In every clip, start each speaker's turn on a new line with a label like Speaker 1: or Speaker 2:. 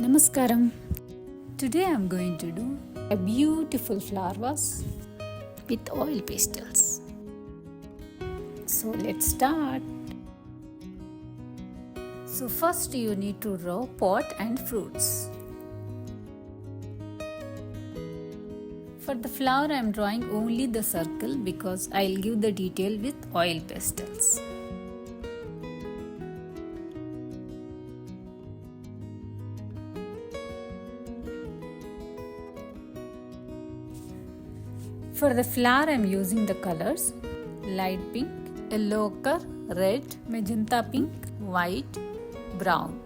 Speaker 1: Namaskaram. Today I am going to do a beautiful flower vase with oil pastels. So let's start. So first you need to draw pot and fruits. For the flower I am drawing only the circle because I will give the detail with oil pastels. For the flower I am using the colors light pink, yellow ochre, red, magenta pink, white, brown.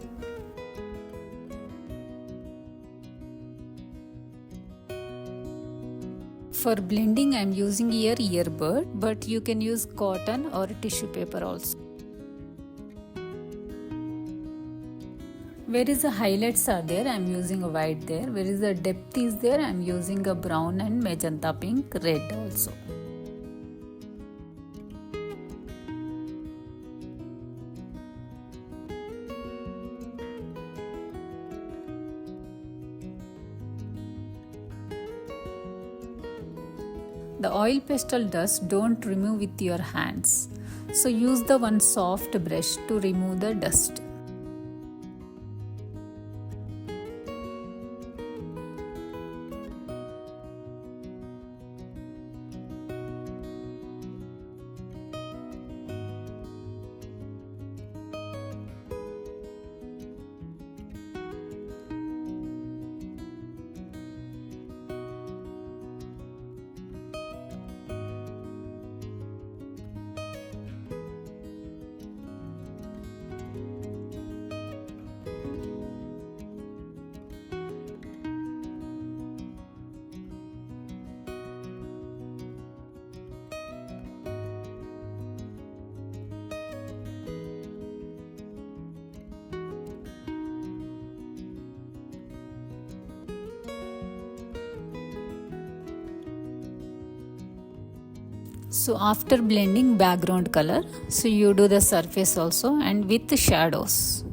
Speaker 1: For blending I am using here earbud, but you can use cotton or tissue paper also. Where is the highlights are there, I am using a white there. Where is the depth is there, I am using a brown and magenta pink, red also. The oil pastel dust don't remove with your hands. So use the one soft brush to remove the dust. So after blending background color, so you do the surface also and with shadows.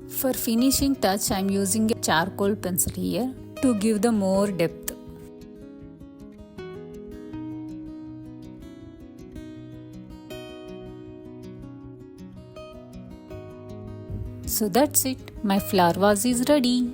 Speaker 1: For finishing touch, I am using a charcoal pencil here to give the more depth. So that's it, my flower vase is ready.